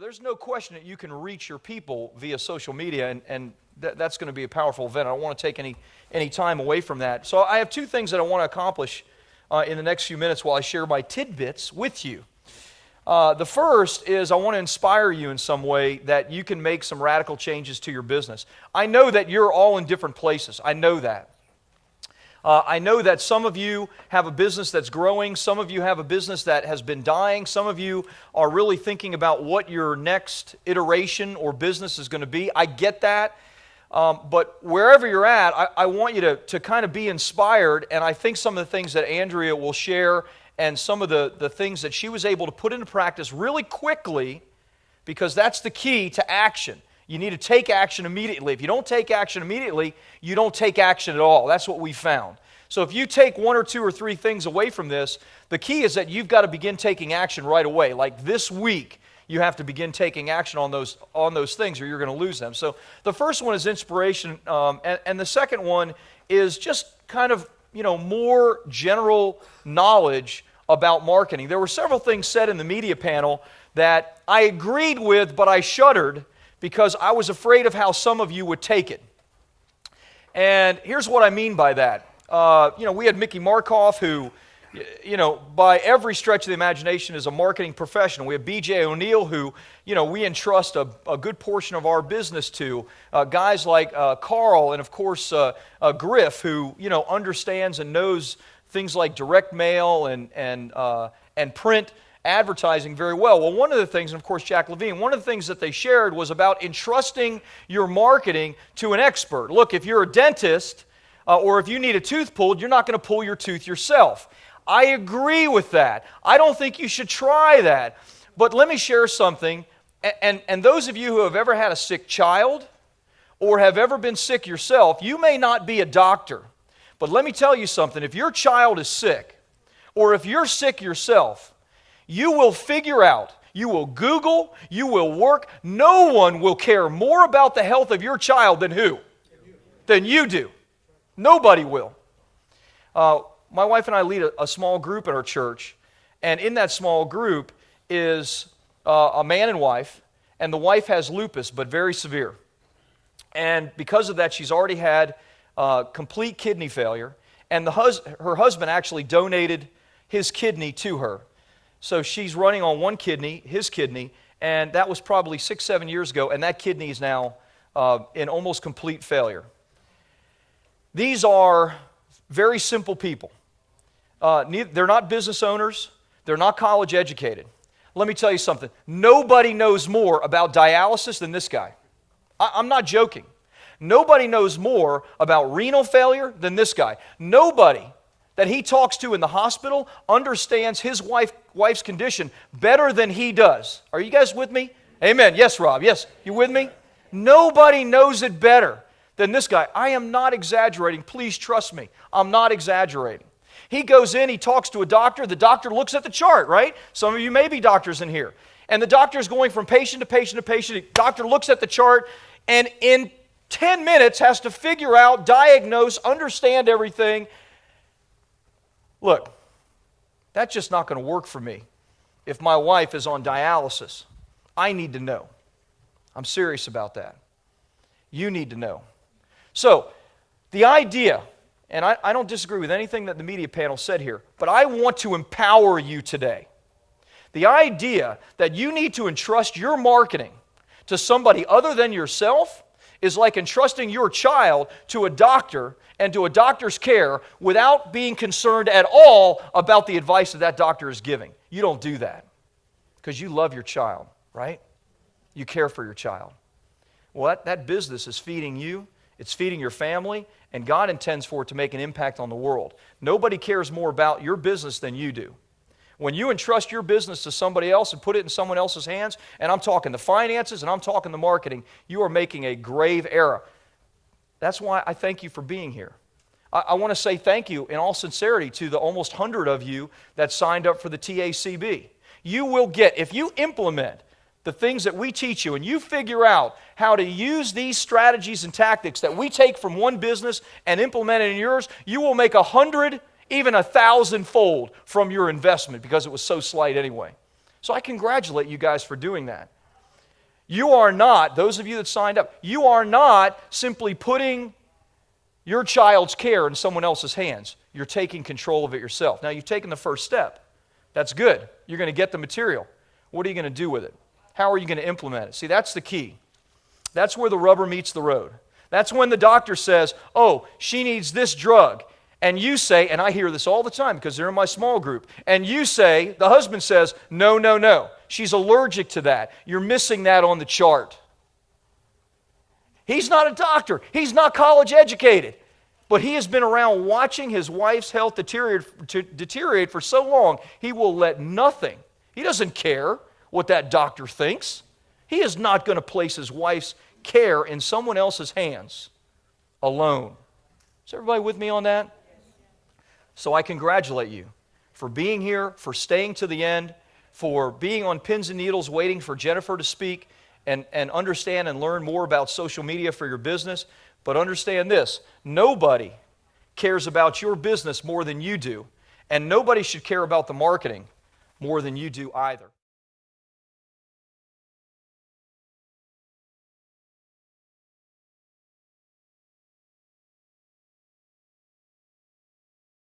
there's no question that you can reach your people via social media, and that's going to be a powerful event. I don't want to take any time away from that. So I have two things that I want to accomplish in the next few minutes while I share my tidbits with you. The first is I want to inspire you in some way that you can make some radical changes to your business. I know that you're all in different places. I know that. I know that some of you have a business that's growing. Some of you have a business that has been dying. Some of you are really thinking about what your next iteration or business is going to be. I get that. But wherever you're at, I want you to kind of be inspired. And I think some of the things that Andrea will share and some of the things that she was able to put into practice really quickly, because that's the key to action. You need to take action immediately. If you don't take action immediately, you don't take action at all. That's what we found. So if you take one or two or three things away from this, the key is that you've got to begin taking action right away. Like this week, you have to begin taking action on those things, or you're going to lose them. So the first one is inspiration, and the second one is just kind of more general knowledge about marketing. There were several things said in the media panel that I agreed with, but I shuddered, because I was afraid of how some of you would take it. And here's what I mean by that. We had Mickey Markoff, who, by every stretch of the imagination is a marketing professional. We have B.J. O'Neill, who, we entrust a good portion of our business to. Guys like Carl and, of course, Griff, who, understands and knows things like direct mail and print advertising very well. Well, one of the things, and of course Jack Levine, one of the things that they shared was about entrusting your marketing to an expert. Look, if you're a dentist or if you need a tooth pulled, you're not going to pull your tooth yourself. I agree with that. I don't think you should try that. But let me share something, and those of you who have ever had a sick child or have ever been sick yourself, you may not be a doctor, but let me tell you something. If your child is sick, or if you're sick yourself, you will figure out, you will Google, you will work. No one will care more about the health of your child than who? Than you do. Nobody will. My wife and I lead a small group in our church, and in that small group is a man and wife, and the wife has lupus, but very severe. And because of that, she's already had complete kidney failure, and her husband actually donated his kidney to her. So she's running on one kidney, his kidney, and that was probably 6-7 years ago, and that kidney is now in almost complete failure. These are very simple people. They're not business owners. They're not college educated. Let me tell you something. Nobody knows more about dialysis than this guy. I'm not joking. Nobody knows more about renal failure than this guy. Nobody that he talks to in the hospital understands his wife's condition better than he does. Are you guys with me? Amen. Yes, Rob. Yes. You with me? Nobody knows it better than this guy. I am not exaggerating. Please trust me. I'm not exaggerating. He goes in, he talks to a doctor. The doctor looks at the chart, right? Some of you may be doctors in here. And the doctor is going from patient to patient to patient. The doctor looks at the chart and in 10 minutes has to figure out, diagnose, understand everything. Look, that's just not going to work for me. If my wife is on dialysis, I need to know. I'm serious about that. You need to know. So, the idea, and I don't disagree with anything that the media panel said here, but I want to empower you today. The idea that you need to entrust your marketing to somebody other than yourself is like entrusting your child to a doctor and to a doctor's care without being concerned at all about the advice that doctor is giving. You don't do that because you love your child, right? You care for your child. Well, that business is feeding you, it's feeding your family, and God intends for it to make an impact on the world. Nobody cares more about your business than you do. When you entrust your business to somebody else and put it in someone else's hands, and I'm talking the finances and I'm talking the marketing, you are making a grave error. That's why I thank you for being here. I want to say thank you in all sincerity to the almost 100 of you that signed up for the TACB. You will get, if you implement the things that we teach you and you figure out how to use these strategies and tactics that we take from one business and implement it in yours, you will make 100, even 1,000-fold from your investment because it was so slight anyway. So I congratulate you guys for doing that. You are not, those of you that signed up, you are not simply putting your child's care in someone else's hands. You're taking control of it yourself. Now, you've taken the first step. That's good. You're going to get the material. What are you going to do with it? How are you going to implement it? See, that's the key. That's where the rubber meets the road. That's when the doctor says, oh, she needs this drug. And you say, and I hear this all the time because they're in my small group, and you say, the husband says, no, no, no. She's allergic to that. You're missing that on the chart. He's not a doctor. He's not college educated. But he has been around watching his wife's health deteriorate for so long, he will let nothing. He doesn't care what that doctor thinks. He is not going to place his wife's care in someone else's hands alone. Is everybody with me on that? So I congratulate you for being here, for staying to the end, for being on pins and needles waiting for Jennifer to speak and understand and learn more about social media for your business. But understand this, nobody cares about your business more than you do, and nobody should care about the marketing more than you do either.